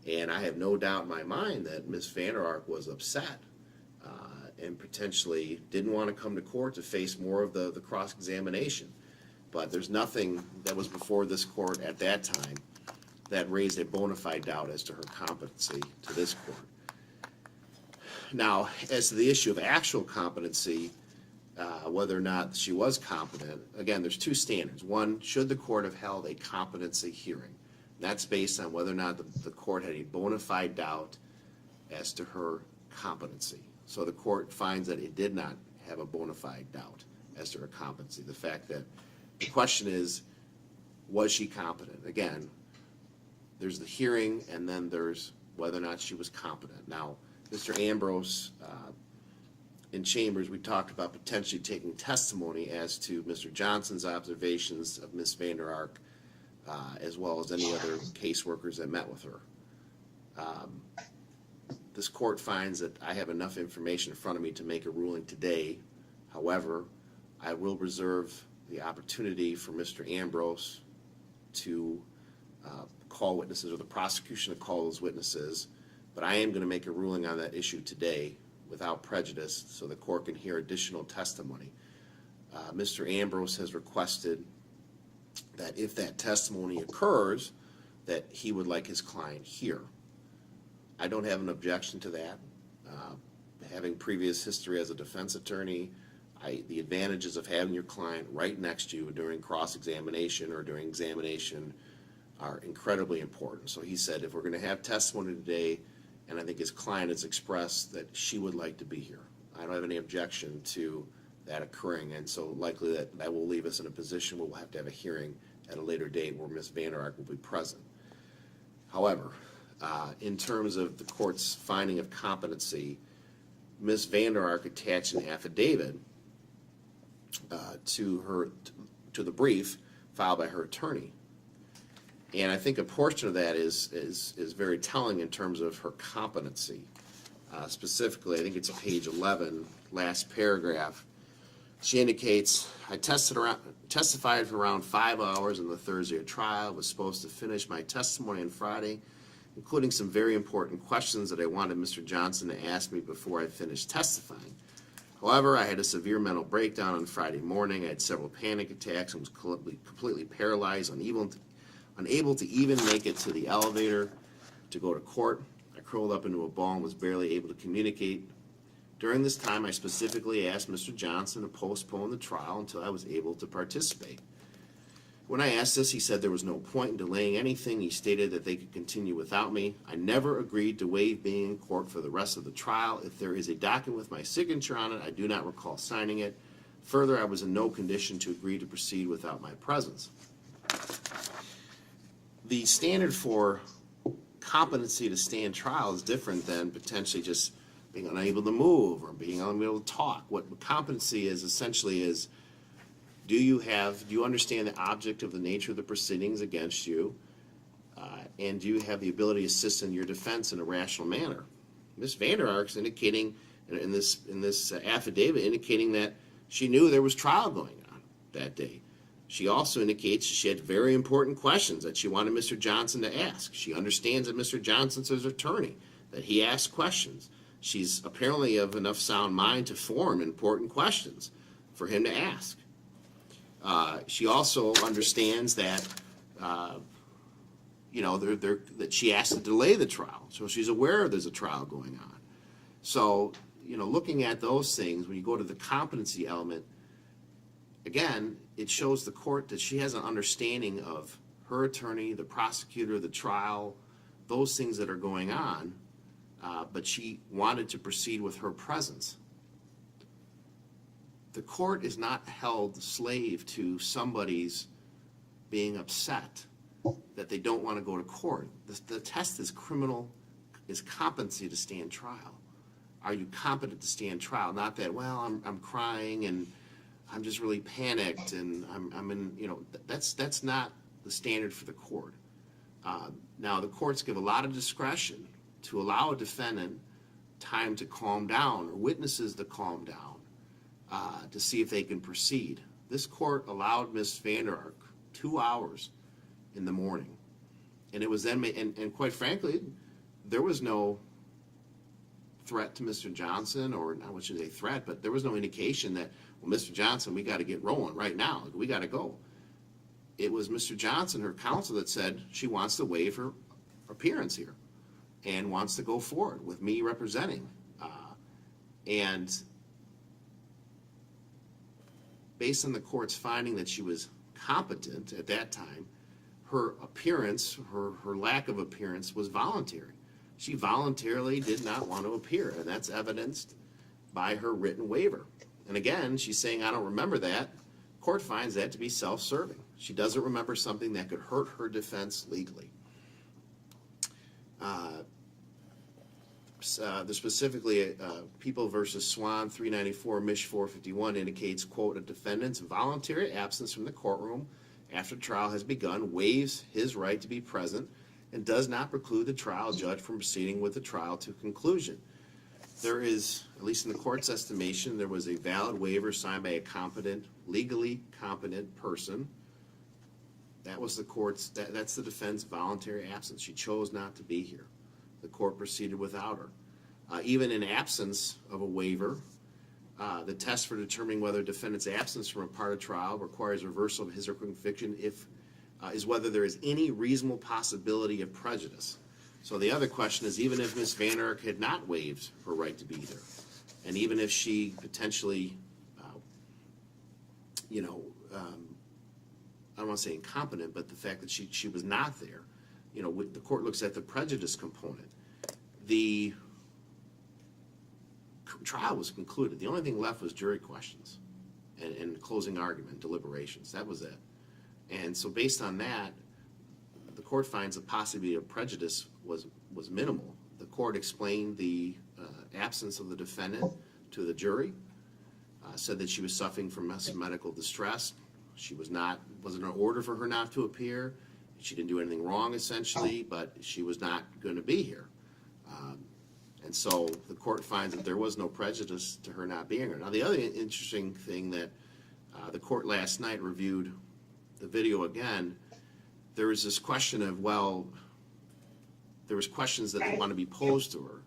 And I have no doubt in my mind that Ms. Vander Ark was upset and potentially didn't want to come to court to face more of the cross-examination. But there's nothing that was before this court at that time that raised a bona fide doubt as to her competency to this court. Now, as to the issue of actual competency, whether or not she was competent, again, there's two standards. One, should the court have held a competency hearing? That's based on whether or not the court had a bona fide doubt as to her competency. So the court finds that it did not have a bona fide doubt as to her competency. The fact that the question is, was she competent? Again, there's the hearing, and then there's whether or not she was competent. Now, Mr. Ambrose, in chambers, we talked about potentially taking testimony as to Mr. Johnson's observations of Ms. Vander Ark, as well as any other caseworkers that met with her. This court finds that I have enough information in front of me to make a ruling today. However, I will reserve the opportunity for Mr. Ambrose to call witnesses, or the prosecution to call those witnesses. But I am going to make a ruling on that issue today without prejudice, so the court can hear additional testimony. Mr. Ambrose has requested that if that testimony occurs, that he would like his client here. I don't have an objection to that. Having previous history as a defense attorney, the advantages of having your client right next to you during cross-examination or during examination are incredibly important. So he said, if we're going to have testimony today, and I think his client has expressed that she would like to be here, I don't have any objection to that occurring, and so likely that will leave us in a position where we'll have to have a hearing at a later date where Ms. Vander Ark will be present. However, in terms of the court's finding of competency, Ms. Vander Ark attached an affidavit to the brief filed by her attorney. And I think a portion of that is very telling in terms of her competency. Specifically, I think it's page 11, last paragraph. She indicates, I testified for around 5 hours on the Thursday of trial, was supposed to finish my testimony on Friday, including some very important questions that I wanted Mr. Johnson to ask me before I finished testifying. However, I had a severe mental breakdown on Friday morning. I had several panic attacks and was completely paralyzed, unable to even make it to the elevator to go to court. I curled up into a ball and was barely able to communicate. During this time, I specifically asked Mr. Johnson to postpone the trial until I was able to participate. When I asked this, he said there was no point in delaying anything. He stated that they could continue without me. I never agreed to waive being in court for the rest of the trial. If there is a document with my signature on it, I do not recall signing it. Further, I was in no condition to agree to proceed without my presence. The standard for competency to stand trial is different than potentially just being unable to move or being unable to talk. What competency is essentially is, do you understand the object of the nature of the proceedings against you, and do you have the ability to assist in your defense in a rational manner? Ms. Vander Ark is indicating in this affidavit indicating that she knew there was trial going on that day. She also indicates she had very important questions that she wanted Mr. Johnson to ask. She understands that Mr. Johnson's his attorney, that he asks questions. She's apparently of enough sound mind to form important questions for him to ask. She also understands that, that she asked to delay the trial. So she's aware there's a trial going on. So, looking at those things, when you go to the competency element, again, it shows the court that she has an understanding of her attorney, the prosecutor, the trial, those things that are going on, but she wanted to proceed with her presence. The court is not held slave to somebody's being upset that they don't want to go to court. The test is competency to stand trial. Are you competent to stand trial? Not that, well, I'm crying and I'm just really panicked and I'm in, that's not the standard for the court. Now, the courts give a lot of discretion to allow a defendant time to calm down or witnesses to calm down to see if they can proceed. This court allowed Ms. Vander Ark 2 hours in the morning. And it was then made, and quite frankly, there was no threat to Mr. Johnson, or not what should say threat, but there was no indication that, well, Mr. Johnson, we got to get rolling right now. We got to go. It was Mr. Johnson, her counsel, that said she wants to waive her appearance here and wants to go forward with me representing. And based on the court's finding that she was competent at that time, her appearance, her lack of appearance was voluntary. She voluntarily did not want to appear, and that's evidenced by her written waiver. And again, she's saying, I don't remember that. Court finds that to be self-serving. She doesn't remember something that could hurt her defense legally. There's specifically People v. Swan 394, Mich 451 indicates, quote, a defendant's voluntary absence from the courtroom after trial has begun waives his right to be present and does not preclude the trial judge from proceeding with the trial to conclusion. There is, at least in the court's estimation, there was a valid waiver signed by a competent, legally competent person. That was the court's, that's the defendant's voluntary absence. She chose not to be here. The court proceeded without her. Even in absence of a waiver, the test for determining whether a defendant's absence from a part of trial requires reversal of his or her conviction is whether there is any reasonable possibility of prejudice. So the other question is, even if Ms. Vander Ark had not waived her right to be there, and even if she potentially, I don't want to say incompetent, but the fact that she was not there, the court looks at the prejudice component. The trial was concluded. The only thing left was jury questions and closing argument, deliberations. That was it. And so based on that, the court finds the possibility of prejudice was minimal. The court explained the absence of the defendant to the jury, said that she was suffering from some medical distress. She wasn't an order for her not to appear, she didn't do anything wrong, essentially, but she was not going to be here. And so the court finds that there was no prejudice to her not being here. Now, the other interesting thing that the court last night reviewed the video again, there was this question of, well, there was questions that want to be posed to her.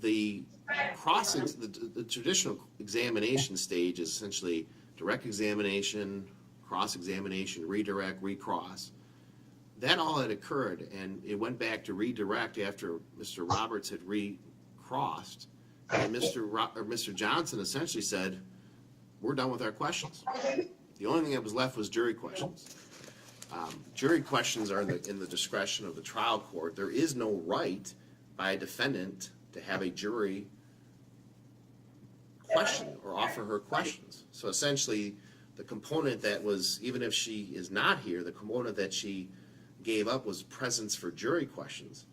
The traditional examination stage is essentially direct examination, cross-examination, redirect, recross. That all had occurred, and it went back to redirect after Mr. Roberts had recrossed, and Mr. Johnson essentially said, we're done with our questions. The only thing that was left was jury questions. Jury questions are in the discretion of the trial court. There is no right by a defendant to have a jury question or offer her questions. So essentially, the component that was, even if she is not here, the component that she gave up was presence for jury questions,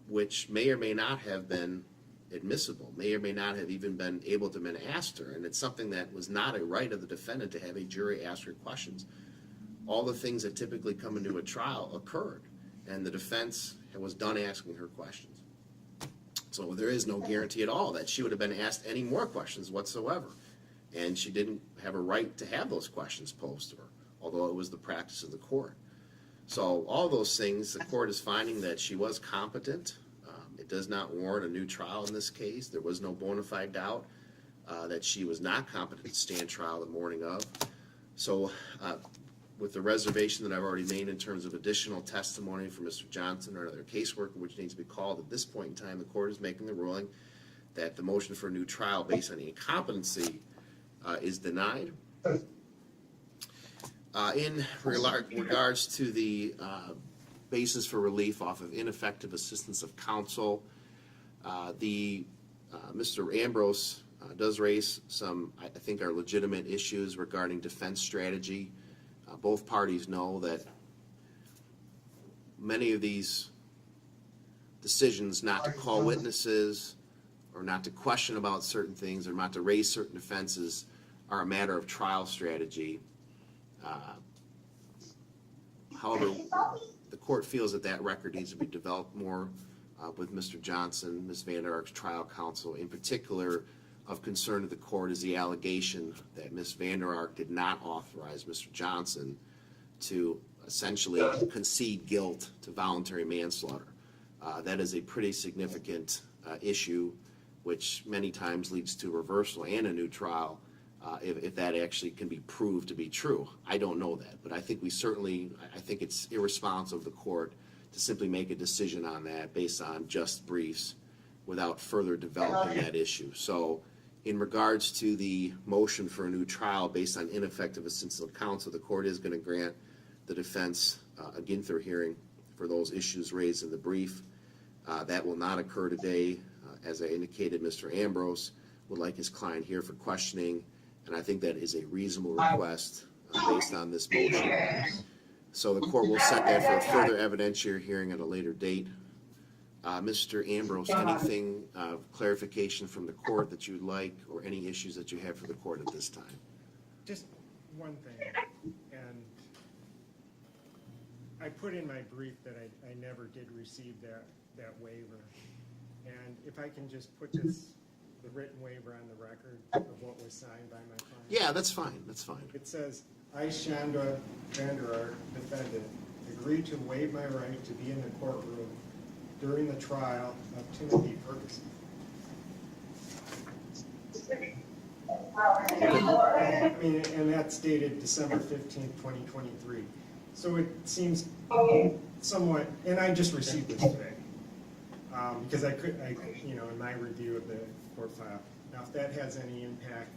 which may or may not have been admissible, may or may not have even been able to have been asked her, and it's something that was not a right of the defendant to have a jury ask her questions. All the things that typically come into a trial occurred, and the defense was done asking her questions. So there is no guarantee at all that she would have been asked any more questions whatsoever, and she didn't have a right to have those questions posed to her, although it was the practice of the court. So all those things, the court is finding that she was competent. It does not warrant a new trial in this case. There was no bona fide doubt that she was not competent to stand trial the morning of. So with the reservation that I've already made in terms of additional testimony from Mr. Johnson or another caseworker which needs to be called, at this point in time, the court is making the ruling that the motion for a new trial based on incompetency is denied. In regards to the basis for relief off of ineffective assistance of counsel, Mr. Ambrose does raise some, I think, are legitimate issues regarding defense strategy. Both parties know that many of these decisions not to call witnesses or not to question about certain things or not to raise certain defenses are a matter of trial strategy. However, the court feels that that record needs to be developed more with Mr. Johnson, Ms. Vander Ark's trial counsel. In particular, of concern to the court is the allegation that Ms. Vander Ark did not authorize Mr. Johnson to essentially concede guilt to voluntary manslaughter. That is a pretty significant issue, which many times leads to reversal and a new trial. If that actually can be proved to be true. I don't know that, but I think I think it's irresponsible of the court to simply make a decision on that based on just briefs without further developing that issue. So in regards to the motion for a new trial based on ineffective assistance of counsel, the court is going to grant the defense a Ginther hearing for those issues raised in the brief. That will not occur today. As I indicated, Mr. Ambrose would like his client here for questioning, and I think that is a reasonable request based on this motion. So the court will set that for a further evidentiary hearing at a later date. Mr. Ambrose, anything clarification from the court that you'd like, or any issues that you have for the court at this time? Just one thing, and I put in my brief that I never did receive that waiver. And if I can just put the written waiver on the record of what was signed by my client. Yeah, that's fine, that's fine. It says, I, Shanda Vander Ark, defendant, agree to waive my right to be in the courtroom during the trial of Timothy Ferguson. I mean, and that's dated December 15th, 2023. So it seems somewhat, and I just received this today. Because in my review of the court file. Now, if that has any impact,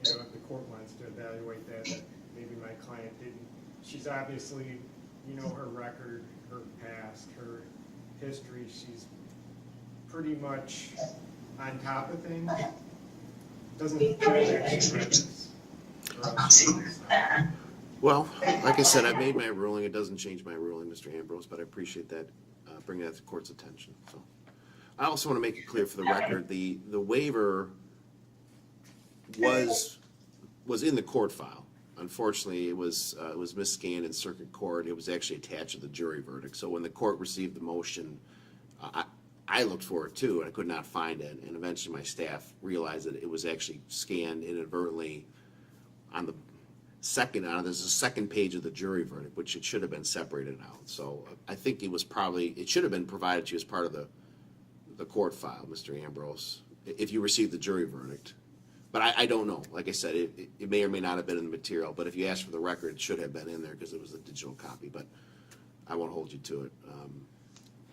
if the court wants to evaluate that, maybe my client didn't. She's obviously, her record, her past, her history, she's pretty much on top of things. Doesn't Well, like I said, I've made my ruling. It doesn't change my ruling, Mr. Ambrose, but I appreciate that, bringing that to the court's attention. So, I also want to make it clear for the record, the waiver was in the court file. unfortunately, it was misscanned in circuit court. It was actually attached to the jury verdict. So when the court received the motion, I looked for it too, and I could not find it. And eventually my staff realized that it was actually scanned inadvertently on the there's a second page of the jury verdict, which it should have been separated out. So I think it should have been provided to you as part of the court file, Mr. Ambrose, if you received the jury verdict. But I don't know. Like I said, it may or may not have been in the material, but if you asked for the record, it should have been in there because it was a digital copy, but I won't hold you to it.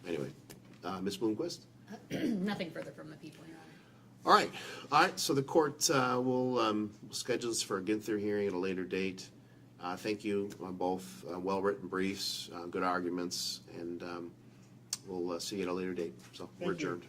Anyway, Ms. Bloomquist? Nothing further from the people, Your Honor. All right, so the court will schedule this for a Ginther hearing at a later date. Thank you on both well-written briefs, good arguments, and we'll see you at a later date. So we're Thank you. adjourned.